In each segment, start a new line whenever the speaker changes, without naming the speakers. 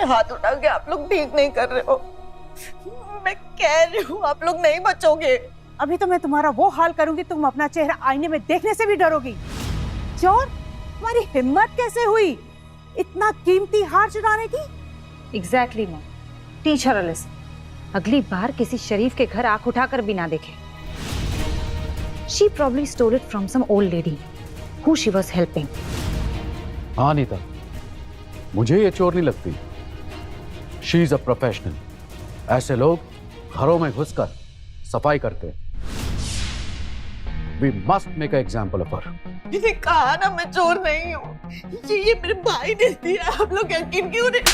मैं हाथ उठा के आप लोग ठीक नहीं कर रहे हो। मैं कह रही हूँ आप लोग नहीं बचोगे।
अभी तो मैं तुम्हारा वो हाल करूंगी, तुम अपना चेहरा आईने में देखने से भी डरोगी। चोर, तुम्हारी हिम्मत कैसे हुई इतना कीमती हार चुराने की?
Exactly mom, teach her a lesson. अगली बार किसी शरीफ के घर आंख उठाकर भी ना देखे। She probably stole it from some old lady who she was helping.
हाँ नीता, मुझे ये चोर नहीं लगती। She is a professional. ऐसे लोग घरों में घुसकर सफाई करते हैं। We must make an example of her.
मैंने कहा ना मैं चोर नहीं हूँ। ये मेरे भाई ने दिया, आप लोग यकीन क्यों नहीं?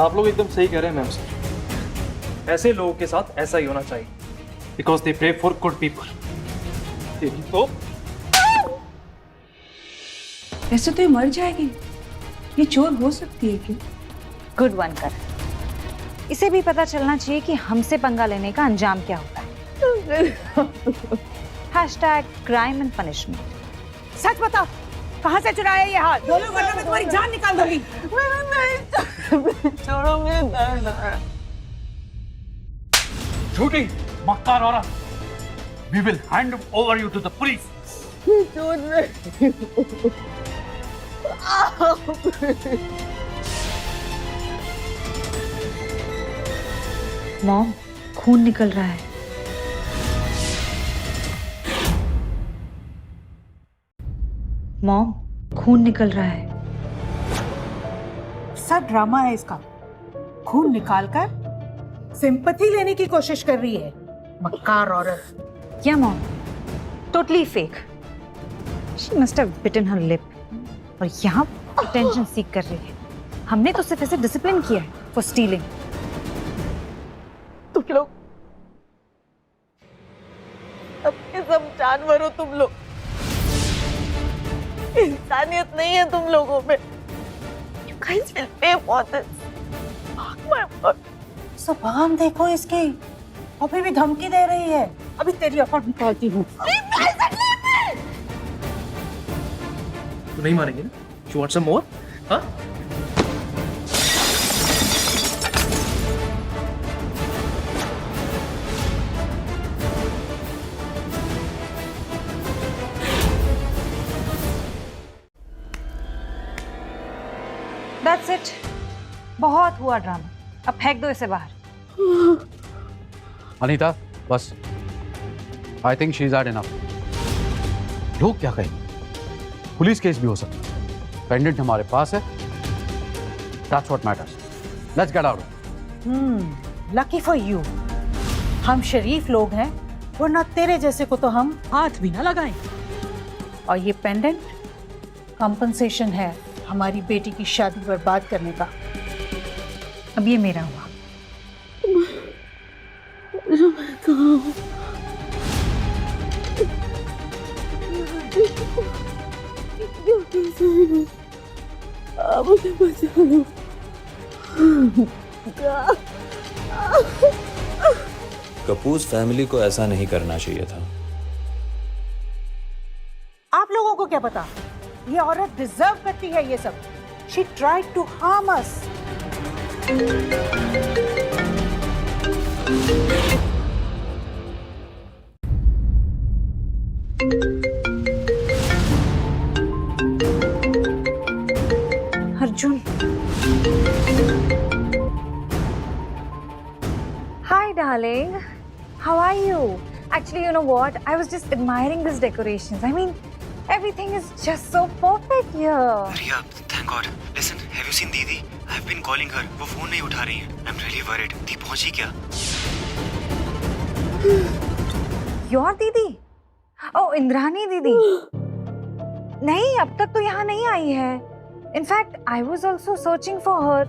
आप लोग एकदम सही कह रहे हैं मैम सर। ऐसे लोगों के साथ ऐसा ही होना चाहिए, because they pray for good people. तो
ऐसे तो ये मर जाएगी, ये चोर हो सकती है क्या?
गुड वन कर। इसे भी पता चलना चाहिए कि हमसे पंगा लेने का अंजाम क्या होता है। Hashtag crime and punishment.
सच बताओ, कहाँ से चुराया ये हार? दोनों वरना मैं तुम्हारी जान निकाल दूंगी।
छोड़ो, मेरे दर्द है।
झूठी मक्कार औरत, we will hand over you to the police.
चोर नहीं।
मॉम, खून निकल रहा है। मॉम, खून निकल रहा है।
सब ड्रामा है इसका। खून निकालकर सिंपैथी लेने की कोशिश कर रही है, मक्कार औरत।
क्या mom? Totally fake. She must have bitten her lip और यहाँ अटेंशन सीख कर रही है। हमने तो सिर्फ ऐसे डिसिप्लिन किया है फॉर स्टीलिंग।
तुम लोग सबके सब जानवर हो तुम लोग। इंसानियत नहीं है तुम लोगों में। You guys will pay for this. My God.
जुबान देखो इसकी, अभी भी धमकी दे रही है। अभी तेरी अकड़ निकालती हूँ।
तो नहीं मारेंगे ना? You want some more? हाँ?
That's it. बहुत हुआ ड्रामा, अब फेंक दो इसे बाहर।
अनीता, बस। I think she's had enough. लोग क्या कहेंगे? पुलिस केस भी हो सकता है। पेंडेंट हमारे पास है। That's what matters. Let's get out.
Lucky for you, हम शरीफ लोग हैं, वरना तेरे जैसे को तो हम हाथ भी ना लगाएं। और ये पेंडेंट कंपनसेशन है हमारी बेटी की शादी बर्बाद करने का।
अब ये मेरा हुआ।
मुझे बचा लो।
कपूर्स फैमिली को ऐसा नहीं करना चाहिए था।
आप लोगों को क्या पता, ये औरत डिजर्व करती है ये सब। She tried to harm us.
Arjun, Hi darling, how are you? Actually, you know what? I was just admiring these decorations. I mean, everything is just so perfect here.
Riya, thank God. Listen, have you seen Didi? I've been calling her. वो phone नहीं उठा रही है. I'm really worried. दी पहुंची क्या?
Your दीदी? Oh, Indrani दीदी? नहीं, अब तक तो यहाँ नहीं आई है. In fact, I was also searching for her.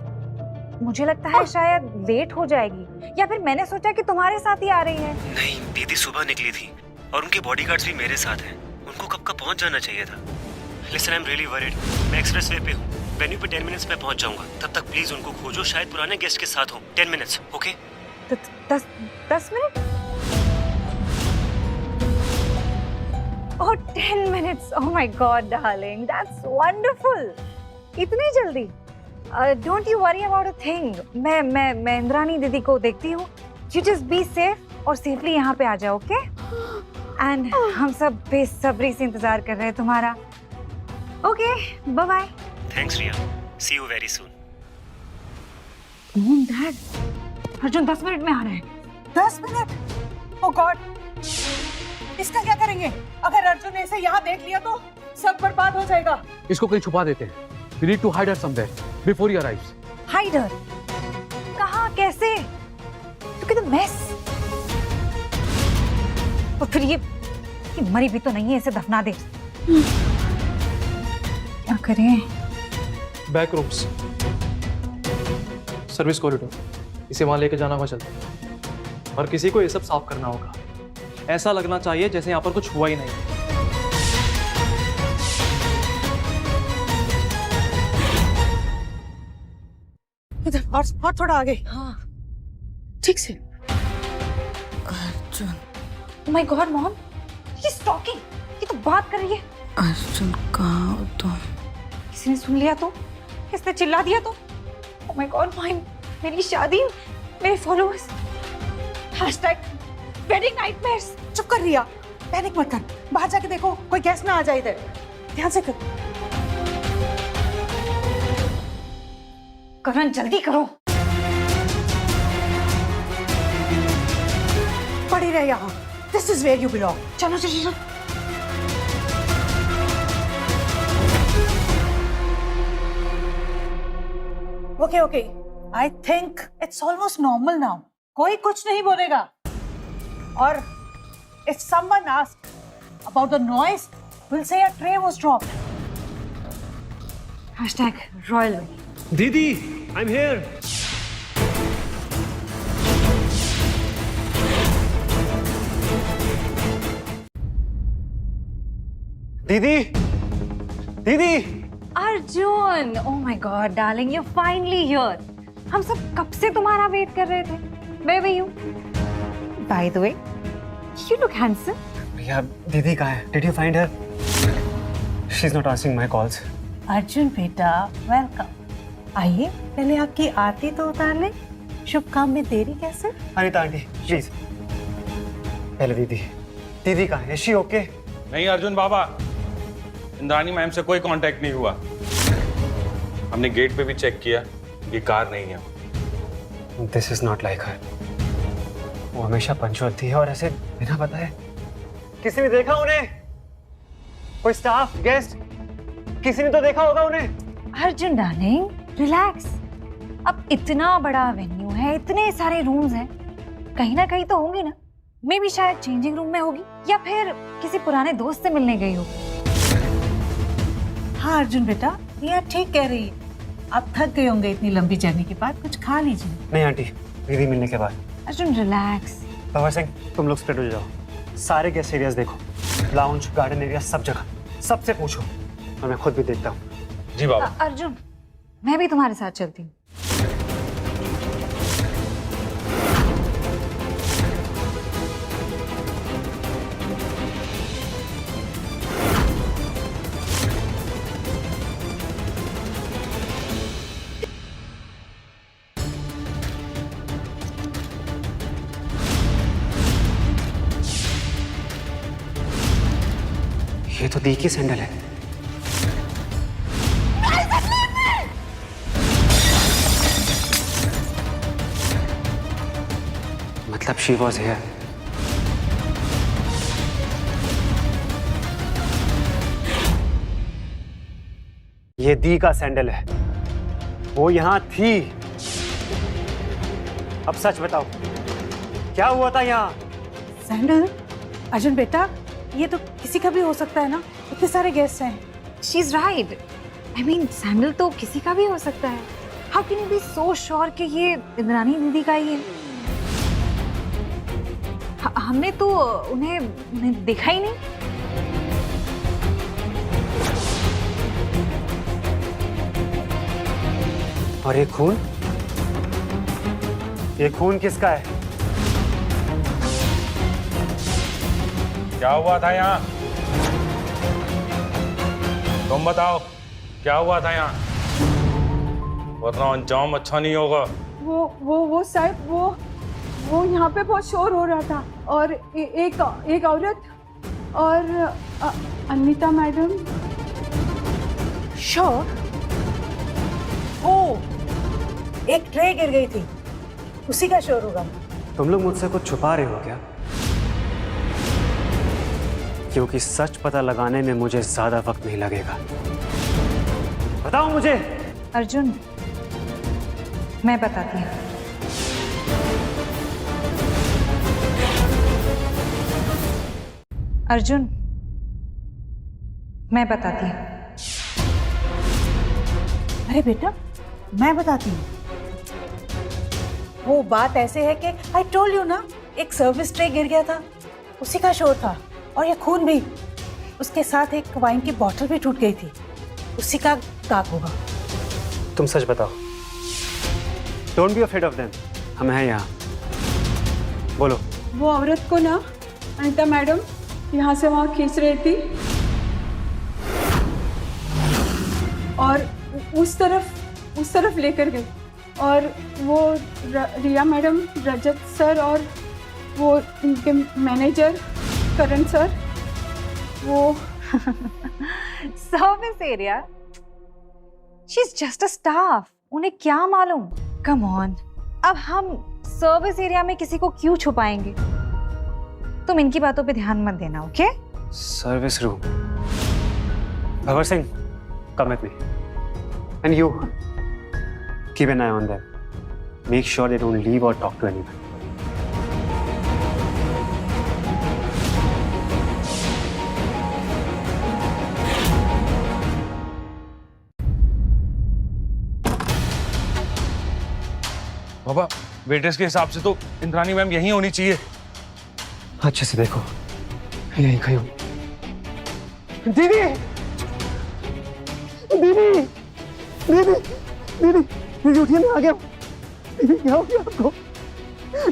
मुझे लगता है शायद लेट हो जाएगी, या फिर मैंने सोचा कि तुम्हारे साथ ही आ रही है।
नहीं, दीदी सुबह निकली थी और उनके बॉडीगार्ड्स भी मेरे साथ हैं। उनको कब का पहुंच जाना चाहिए था। Listen, I'm really worried. मैं एक्सप्रेसवे पे हूँ। वेन्यू पे 10 मिनट्स में पहुंच जाऊंगा। तब तक प्लीज उनको खोजो, शायद पुराने गेस्ट के साथ हो। 10 minutes, okay?
10 minute? Oh 10 minutes. Oh my God, darling. That's wonderful. इतनी जल्दी? Don't you worry about a thing. मैं इंद्रानी दीदी को देखती हूँ. You just be safe और safely यहाँ पे आ जाओ, okay? And हम सब बेसब्री से इंतजार कर रहे हैं तुम्हारा. Okay, bye bye.
Thanks Riya, see you very soon.
Mom, Dad, Arjun 10 minute में आ रहे हैं.
10 मिनट? ओ गॉड, इसका क्या करेंगे? अगर अर्जुन ने इसे यहाँ देख लिया तो सब बर्बाद हो जाएगा.
इसको कहीं छुपा देते हैं. We need to hide her somewhere before he arrives.
Hide her? कहाँ, कैसे? Look at the mess. और फिर ये मरी भी तो नहीं है, इसे दफना दे. क्या करें?
बैक रूम्स, सर्विस कॉरिडोर, इसे वहां लेके जाना होगा जल्दी. और किसी को ये सब साफ करना होगा. ऐसा लगना चाहिए जैसे यहाँ पर कुछ हुआ ही नहीं.
इधर और थोड़ा आगे.
हाँ.
ठीक से.
Arjun. Oh my God, Mom. He's talking. ये तो बात कर रही है.
अर्जुन कहाँ हो तुम?
किसी ने सुन लिया तो? किसने चिल्ला दिया तो? Oh my God, मेरी शादी, मेरे फॉलोअर्स. #wedding nightmares.
चुप कर रिया. पैनिक मत कर. बाहर जाके देखो कोई गेस्ट ना आ जाए इधर. ध्यान से कर.
करण, जल्दी करो.
पड़ी रहे यहाँ. This is where you belong.
चलो चलो चलो.
Okay. I think it's almost normal now. कोई कुछ नहीं बोलेगा. और if someone asks about the noise, we'll say a tray was dropped.
#royal.
दीदी, I'm here.
दीदी.
Arjun, oh my God, darling, you're finally here. हम सब कब से तुम्हारा वेट कर रहे थे. Where were you? By the way, you look handsome.
भैया, दीदी कहाँ है? Did you find her? She's not answering my calls.
Arjun बेटा, वेलकम. आइए, पहले आपकी आरती तो उतार ले. शुभ काम में देरी कैसे?
Anita aunty, please. पहले दीदी कहाँ है? Is she okay?
नहीं अर्जुन बाबा, इंद्रानी मैम से कोई कांटेक्ट नहीं हुआ. हमने गेट पे भी चेक किया, ये कार नहीं है.
This is not like her. वो हमेशा पंचुअल थी और ऐसे बिना बताए. किसी ने देखा उन्हें? कोई स्टाफ, गेस्ट, किसी ने तो देखा होगा उन्हें.
Arjun darling, relax. अब इतना बड़ा वेन्यू है, इतने सारे रूम्स हैं, कहीं ना कहीं तो होंगी ना. मे भी शायद चेंजिंग रूम में होगी या फिर किसी पुराने दोस्त से मिलने गई होगी.
हाँ अर्जुन बेटा, ये ठीक कह रही है. आप थक गए होंगे इतनी लंबी जर्नी के बाद, कुछ खा लीजिए.
नहीं आंटी, दीदी मिलने के बाद.
अर्जुन रिलैक्स.
भंवर सिंह, तुम लोग स्प्रेड हो जाओ. सारे गेस्ट एरियाज देखो, लाउंज, गार्डन एरिया, सब जगह, सबसे पूछो. और मैं खुद भी देखता हूँ.
जी बाबा.
अर्जुन, मैं भी तुम्हारे साथ चलती हूँ.
ये तो दी की सैंडल है. मतलब शी वॉज हियर. ये दी का सैंडल है. वो यहां थी. अब सच बताओ, क्या हुआ था यहाँ?
सैंडल? अर्जुन बेटा, ये तो किसी का भी हो सकता है ना. इतने सारे गेस्ट हैं.
She is right. I mean sandal तो किसी का भी हो सकता है. How can you be so sure कि ये इंद्रानी दीदी का ही है? हमने तो उन्हें देखा ही नहीं.
और ये खून? ये खून किसका है?
क्या हुआ था यहाँ? तुम बताओ क्या हुआ था यहाँ? वरना अंजाम अच्छा नहीं होगा।
वो साहब वो यहाँ पे बहुत शोर हो रहा था और एक औरत और अनीता मैडम।
श्योर? ओ, एक ट्रे गिर गई थी, उसी का शोर होगा।
तुम लोग मुझसे कुछ छुपा रहे हो क्या? क्योंकि सच पता लगाने में मुझे ज्यादा वक्त नहीं लगेगा। बताओ मुझे।
अर्जुन, मैं बताती हूँ। अर्जुन, मैं बताती हूँ।
अरे बेटा, मैं बताती हूँ। वो बात ऐसे है कि आई टोल्ड यू ना, एक सर्विस ट्रे गिर गया था, उसी का शोर था। और ये खून भी, उसके साथ एक वाइन की बोतल भी टूट गई थी, उसी का दाग होगा।
तुम सच बताओ। Don't be afraid of them, हम हैं यहाँ। बोलो।
वो औरत को ना अनीता मैडम यहाँ से वहाँ खींच रही थी और उस तरफ लेकर गई। और वो रिया मैडम, रजत सर और वो उनके मैनेजर करण सर, वो
service area, she is just a staff, उन्हें क्या मालूम। कम ऑन, अब हम सर्विस एरिया में किसी को क्यों छुपाएंगे? तुम इनकी बातों पे ध्यान मत देना, okay?
Service room. Bhagat Singh, come with me. And you, keep an eye on them. Make sure they don't leave or talk to anyone.
Baba, waiters के हिसाब से तो इंद्रानी मैम यहीं होनी चाहिए।
अच्छे से देखो, यहीं खड़ी हूँ। दीदी, दीदी, दीदी, दीदी, दीदी उठिए, मैं आ गया। दीदी क्या हो गया आपको?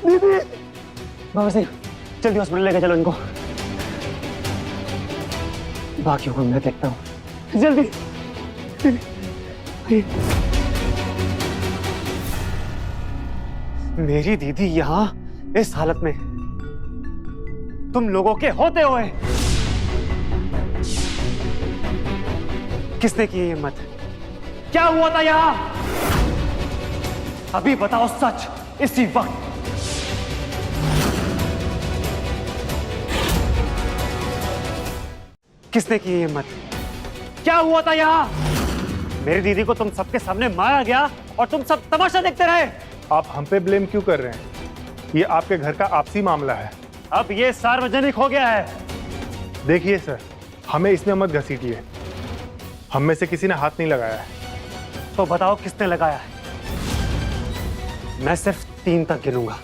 दीदी, बाबा सिंह, जल्दी हॉस्पिटल लेकर चलो इनको। बाकियों को मैं देखता हूँ, जल्दी। मेरी दीदी यहाँ इस हालत में, तुम लोगों के होते हुए, किसने की ये हिम्मत? क्या हुआ था यहाँ? अभी बताओ सच, इसी वक्त। किसने की ये हिम्मत? क्या हुआ था यहाँ? मेरी दीदी को तुम सबके सामने मारा गया और तुम सब तमाशा देखते रहे।
आप हम पे ब्लेम क्यों कर रहे हैं? ये आपके घर का आपसी मामला है।
अब ये सार्वजनिक हो गया है।
देखिए सर, हमें इसमें मत घसीटिए। हम में से किसी ने हाथ नहीं लगाया है।
तो बताओ किसने लगाया है? मैं सिर्फ 3 तक गिनूंगा।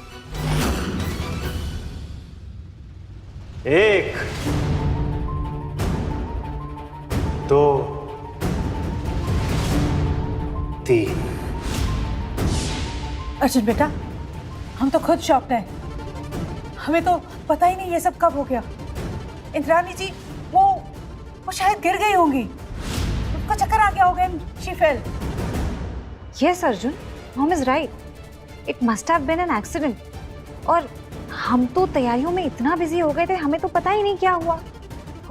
1, 2, 3।
अर्जुन बेटा, हम तो खुद शॉक्ड हैं। हमें तो पता ही नहीं ये सब कब हो गया। इंद्रानी जी वो शायद गिर गई होंगी, उनको चक्कर आ गया होगा। She fell.
Yes Arjun, mom is right, it must have been an accident. और हम तो तैयारियों में इतना बिजी हो गए थे, हमें तो पता ही नहीं क्या हुआ।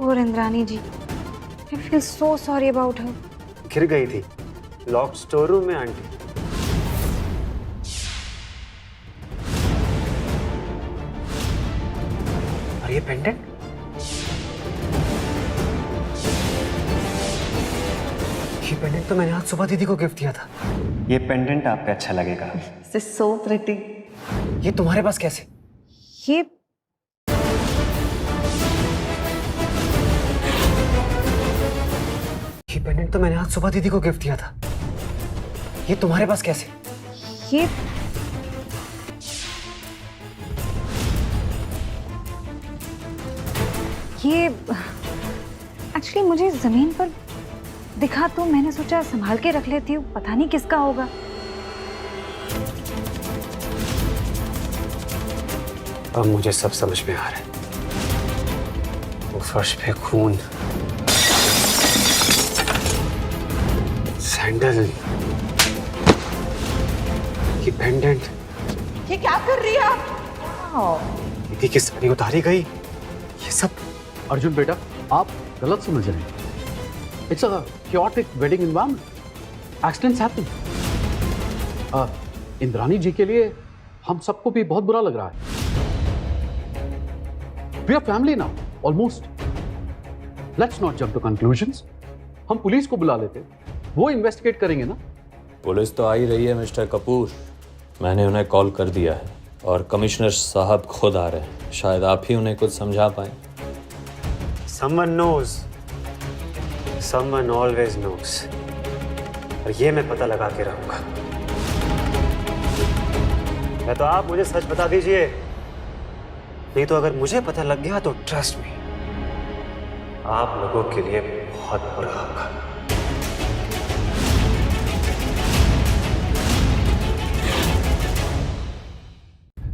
और Indrani ji, I feel so sorry about her.
गिर गई थी लॉक्ड स्टोर रूम में आंटी। और ये पेंडेंट? ये पेंडेंट तो मैंने आज सुबह दीदी को गिफ्ट दिया था। ये पेंडेंट आप पे अच्छा लगेगा।
So pretty.
ये तुम्हारे पास कैसे? ये पेंडेंट तो मैंने आज सुबह दीदी को गिफ्ट दिया था। ये तुम्हारे पास कैसे?
ये एक्चुअली मुझे जमीन पर दिखा तो मैंने सोचा संभाल के रख लेती हूँ, पता नहीं किसका होगा।
अब मुझे सब समझ में आ रहा है। वो फर्श पे खून, सैंडल, ये पेंडेंट,
ये क्या कर रही है आप?
दीदी की साड़ी उतारी गई, ये सब।
अर्जुन बेटा, आप गलत समझ रहे हैं। It's a chaotic wedding environment. Accidents happen. Indrani ji के लिए हम सबको भी बहुत बुरा लग रहा है। We are family now, almost. Let's not jump to conclusions. हम पुलिस को बुला लेते, वो इन्वेस्टिगेट करेंगे ना।
पुलिस तो आ ही रही है मिस्टर कपूर। मैंने उन्हें कॉल कर दिया है और कमिश्नर साहब खुद आ रहे हैं। शायद आप ही उन्हें कुछ समझा पाए।
Someone knows. Someone always knows. और ये मैं पता लगा के रहूंगा। या तो आप मुझे सच बता दीजिए, नहीं तो अगर मुझे पता लग गया तो ट्रस्ट मी, आप लोगों के लिए बहुत बुरा होगा।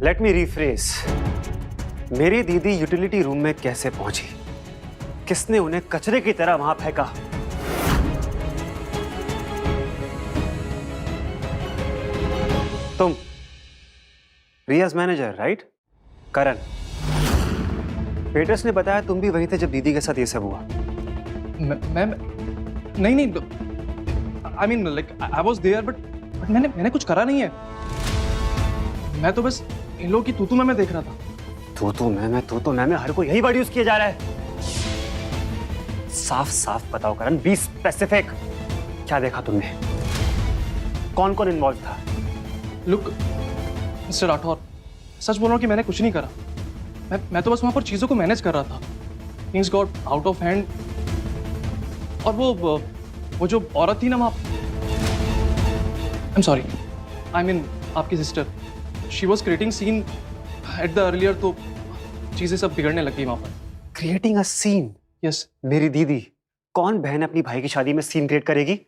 Let me rephrase. मेरी दीदी यूटिलिटी रूम में कैसे पहुंची? किसने उन्हें कचरे की तरह वहां फेंका? तुम, रियाज मैनेजर, राइट? करण। पेटर्स ने बताया तुम भी वहीं थे जब दीदी के साथ ये सब हुआ।
मैम, नहीं, I mean like I was there, but मैंने कुछ करा नहीं है। मैं तो बस इन लोगों की तू मैं देख रहा था।
तू मैं हर कोई यही वर्ड यूज किया जा रहा है। साफ साफ बताओ करण, बी स्पेसिफिक। क्या देखा तुमने? कौन कौन इन्वॉल्व था?
लुक मिस्टर राठौर, सच बोल रहा हूँ कि मैंने कुछ नहीं करा। मैं तो बस वहां पर चीजों को मैनेज कर रहा था। Things got out of hand. और वो जो औरत थी ना वहां, I am sorry, I mean आपकी sister, she was creating scene at the earlier, तो चीजें सब बिगड़ने लगी वहां पर।
Creating a scene?
यस।
मेरी दीदी, कौन बहन अपनी भाई की शादी में सीन क्रिएट करेगी?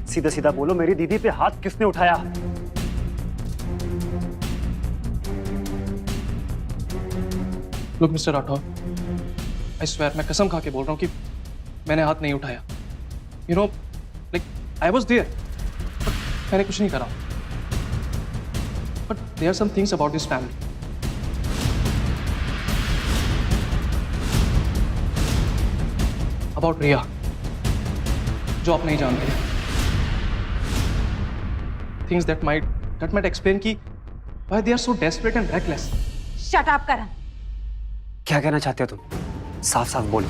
सीधा सीधा बोलो, मेरी दीदी पे हाथ किसने उठाया?
Look mister Rathore, I swear, मैं कसम खा के बोल रहा हूँ कि मैंने हाथ नहीं उठाया। You know, like I was there, but मैंने कुछ नहीं करा। But there are some things about this family. About Riya, जो आप नहीं जानते। Things that might explain कि why they are so desperate and reckless.
Shut up, करण।
क्या कहना चाहते हो तुम? साफ साफ बोलो,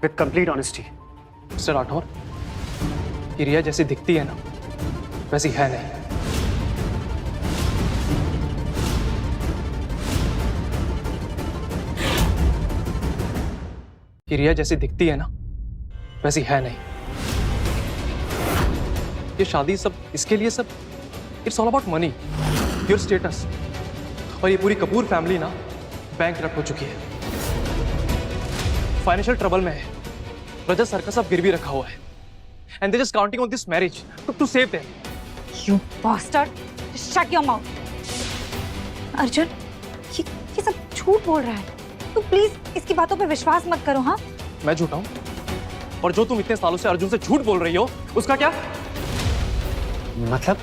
with complete honesty.
Mister Rathore, कि रिया जैसी दिखती है ना, वैसी है नहीं। कि रिया जैसी दिखती है ना, वैसी है नहीं। ये शादी सब इसके लिए सब, it's all about money, your status. और ये पूरी कपूर फैमिली ना बैंकरप्ट हो चुकी है, फाइनेंशियल ट्रबल में है। रजत सर का सब गिरवी रखा हुआ है, and they just counting on this marriage to save them.
You bastard! Just shut your mouth. Arjun, ये सब झूठ बोल रहा है। तू प्लीज इसकी बातों पे विश्वास मत करो। हाँ,
मैं झूठा हूँ? और जो तुम इतने सालों से अर्जुन से झूठ बोल रही हो, उसका क्या?
मतलब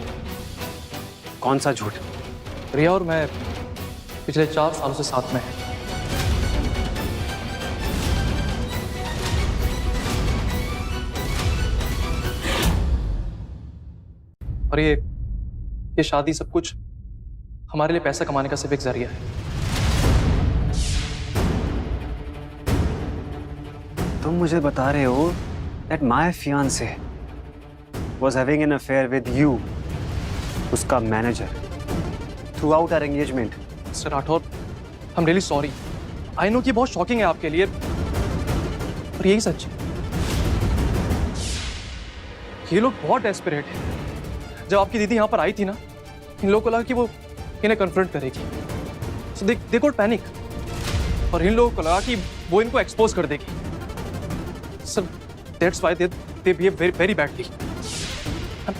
कौन सा झूठ?
रिया और मैं पिछले 4 सालों से साथ में हैं। और ये शादी सब कुछ हमारे लिए पैसा कमाने का सिर्फ एक जरिया है।
तुम मुझे बता रहे हो that my fiancé was having an affair with you, उसका manager, throughout our engagement.
Mister Rathore, I am really sorry. I know कि बहुत शॉकिंग है आपके लिए, पर यही सच है। ये लोग बहुत डेस्परेट हैं। जब आपकी दीदी यहाँ पर आई थी ना, इन लोगों को लगा कि वो इन्हें कन्फ्रंट करेगी, so they got panic। और इन लोगों को लगा कि वो इनको एक्सपोज कर देगी। Sir, that's why they behave very badly। I'm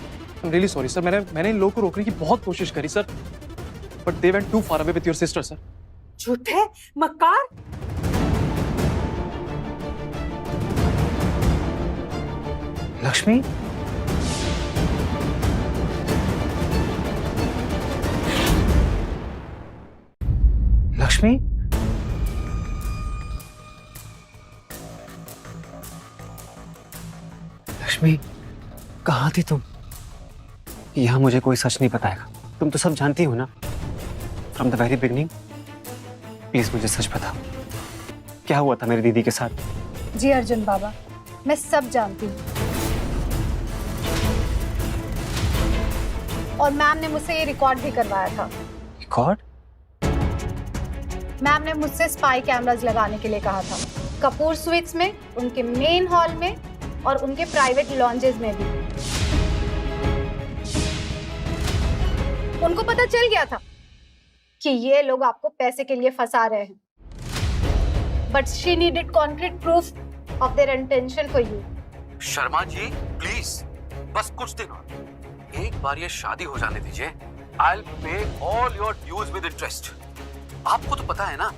really sorry sir. मैंने इन लोगों को रोकने की बहुत कोशिश करी sir, but they went too far away with your sister sir.
झूठे मक्कार,
लक्ष्मी, लक्ष्मी, लक्ष्मी, कहाँ थी तुम? यहाँ मुझे कोई सच नहीं बताएगा। तुम तो सब जानती हो ना, from the very beginning. Please मुझे सच बताओ, क्या हुआ था मेरी दीदी के साथ?
जी अर्जुन बाबा, मैं सब जानती हूँ और मैम ने मुझसे ये रिकॉर्ड भी करवाया था।
रिकॉर्ड?
मैम ने मुझसे स्पाई कैमरास लगाने के लिए कहा था, कपूर स्वीट्स में, उनके मेन हॉल में और उनके प्राइवेट लॉन्जेस में भी। उनको पता चल गया था कि ये लोग आपको पैसे के लिए फंसा रहे हैं, but she needed concrete proof of their intention for you.
Sharma ji please, बस कुछ दिन और, एक बार ये शादी हो जाने दीजिए। I'll pay all your dues with interest. आपको तो पता है ना,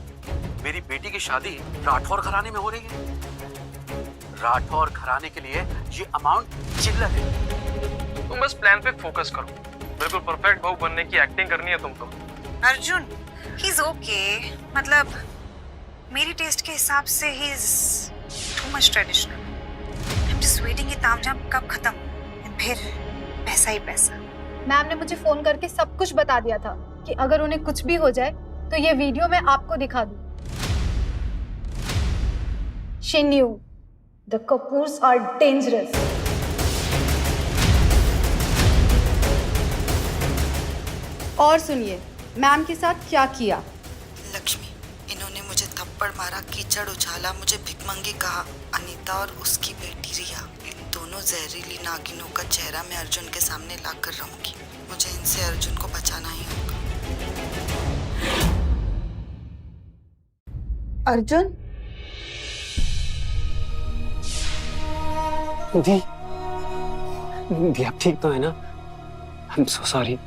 मेरी बेटी की शादी राठौर घराने में हो रही है। राठौर घराने के लिए ये अमाउंट चिल्लर है।
तुम बस प्लान पे फोकस करो। बिल्कुल परफेक्ट बहू बनने की एक्टिंग करनी है तुमको।
अर्जुन, ही इज ओके, मतलब मेरी टेस्ट के हिसाब से he is too much traditional. I am just waiting, ये तामझाम कब खत्म, फिर पैसा ही पैसा।
मैम ने मुझे फोन करके सब कुछ बता दिया था कि अगर उन्हें कुछ भी हो जाए तो ये वीडियो मैं आपको दिखा दूं। She knew the Kapoors are dangerous.
और सुनिए मैम के साथ क्या किया।
लक्ष्मी, इन्होंने मुझे थप्पड़ मारा, कीचड़ उछाला, मुझे भिकमंगी कहा। अनीता और उसकी बेटी रिया, इन दोनों जहरीली नागिनों का चेहरा मैं अर्जुन के सामने लाकर रहूंगी। मुझे इनसे अर्जुन को बचाना ही होगा।
अर्जुन,
दी, दी आप ठीक तो है ना? I am so sorry.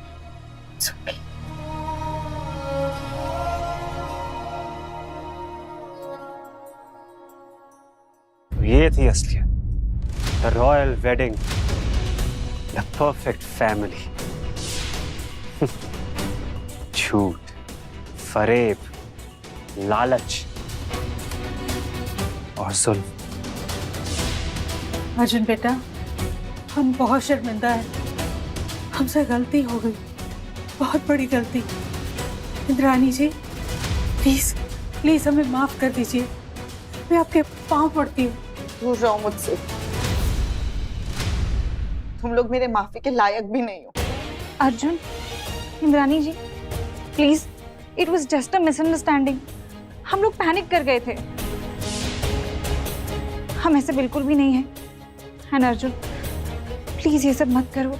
ये थी असलियत, the royal wedding, the perfect family. झूठ, फरेब, लालच और जुल्म।
अर्जुन बेटा, हम बहुत शर्मिंदा हैं, हमसे गलती हो गई, बहुत बड़ी गलती। इंद्रानी जी प्लीज प्लीज हमें माफ कर दीजिए, मैं आपके पांव पड़ती हूँ।
दूर रहो मुझसे, तुम लोग मेरे माफी के लायक भी नहीं हो।
Arjun, Indrani ji please, it was just a misunderstanding. हम लोग पैनिक कर गए थे, हम ऐसे बिल्कुल भी नहीं है। एंड अर्जुन प्लीज ये सब मत करो,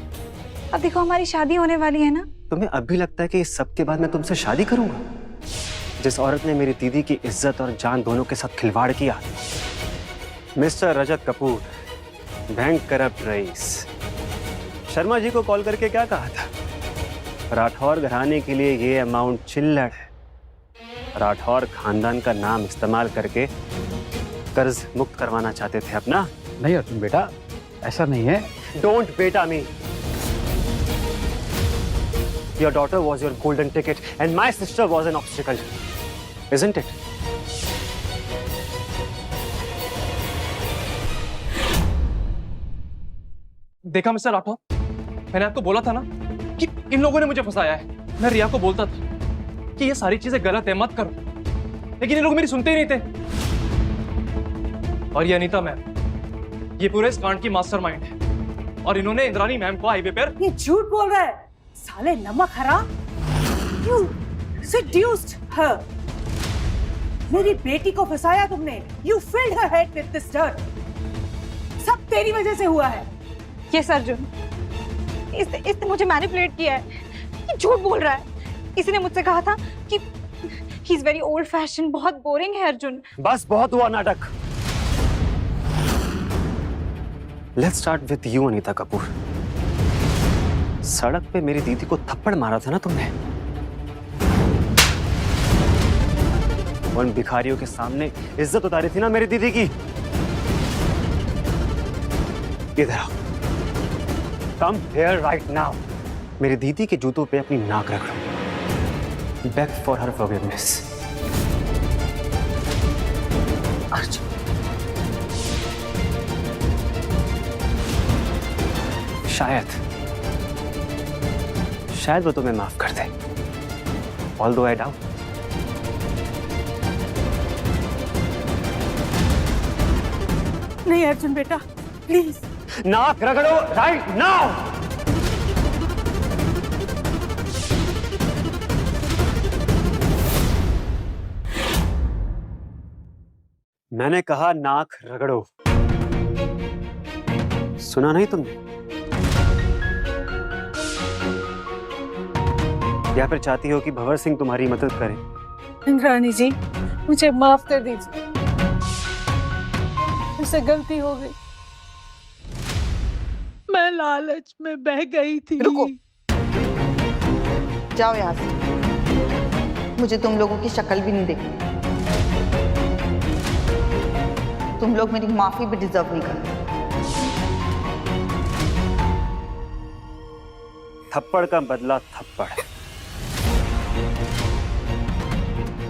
अब देखो हमारी शादी होने वाली है ना।
तुम्हें अब भी लगता है कि इस सब के बाद मैं तुमसे शादी करूंगा? जिस औरत ने मेरी दीदी की इज्जत और जान दोनों के साथ खिलवाड़ किया, मिस्टर रजत Kapoor, bank corrupt rice, Sharma ji को कॉल करके क्या कहा था? राठौर घराने के लिए ये अमाउंट चिल्लड़ है। राठौर खानदान का नाम इस्तेमाल करके कर्ज मुक्त करवाना चाहते थे अपना।
नहीं अर्जुन बेटा, ऐसा नहीं है।
डोंट बेटा मी। Your daughter was your golden ticket and my sister was an obstacle, isn't it?
देखा मिस्टर राठौर, मैंने आपको बोला था ना कि इन लोगों ने मुझे फंसाया है। मैं रिया को बोलता था कि ये सारी चीजें गलत है, मत करो, लेकिन ये लोग मेरी सुनते ही नहीं थे। और ये अनीता मैम, ये पूरे इस कांड की मास्टरमाइंड है और इन्होंने इंद्रानी मैम को हाईवे पर।
ये झूठ बोल रहा है, साले नमक हराम। You seduced her. मेरी बेटी को फंसाया तुमने। You filled her head with this dirt. सब तेरी वजह से हुआ है।
यस अर्जुन, इसने मुझे मैनिपुलेट किया है, ये झूठ बोल रहा है। इसी ने मुझसे कहा था कि he is very old fashion, बहुत बोरिंग है अर्जुन।
बस बहुत हुआ नाटक। Let's start with you Anita Kapoor. सड़क पे मेरी दीदी को थप्पड़ मारा था ना तुमने, उन भिखारियों के सामने इज्जत उतारी थी ना मेरी दीदी की। इधर आओ। Come here right now. मेरी दीदी के जूतों पे अपनी नाक रगड़ो। Beg for her forgiveness. Arjun, शायद वो तुम्हें माफ कर दे। Although I doubt.
नहीं अर्जुन बेटा, प्लीज।
नाक रगड़ो राइट नाउ। मैंने कहा नाक रगड़ो। सुना नहीं तुमने? या फिर चाहती हो कि भंवर सिंह तुम्हारी मदद करे?
इंद्राणी जी, मुझे माफ कर दीजिए, मुझसे गलती हो गई। मैं लालच में बह गई थी।
रुको, जाओ यहाँ से। मुझे तुम लोगों की शक्ल भी नहीं देखनी। तुम लोग मेरी माफी भी डिजर्व नहीं करते।
थप्पड़ का बदला थप्पड़ है।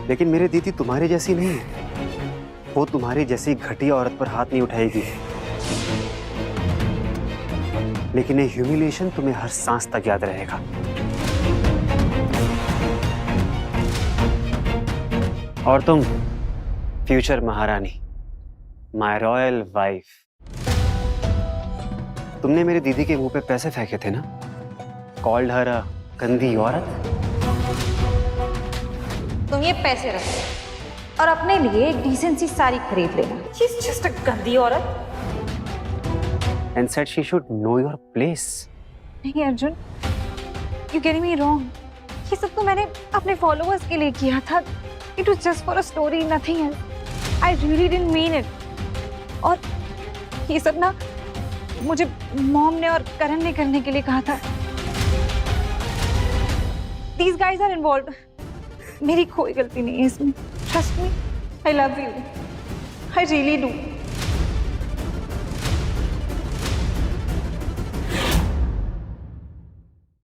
लेकिन मेरी दीदी तुम्हारी जैसी नहीं है। वो तुम्हारी जैसी घटिया औरत पर हाथ नहीं उठाएगी। लेकिन ये ह्यूमिलिएशन तुम्हें हर सांस तक याद रहेगा। और तुम फ्यूचर महारानी, माय रॉयल वाइफ। तुमने मेरी दीदी के मुंह पे पैसे फेंके थे ना? कॉल्ड हर अ गंदी औरत।
तुम ये पैसे रखो और अपने लिए एक डिसेंट सी साड़ी खरीद लेना। She's just a गंदी औरत।
And said she should know your place.
नहीं Arjun, you getting me wrong. ये सब तो मैंने अपने फॉलोअर्स के लिए किया था। It was just for a story, nothing else. I really didn't mean it. और ये सब ना मुझे मॉम ने और करण ने करने के लिए कहा था। These guys are involved. मेरी कोई गलती नहीं है इसमें। Trust me, I love you. I really do.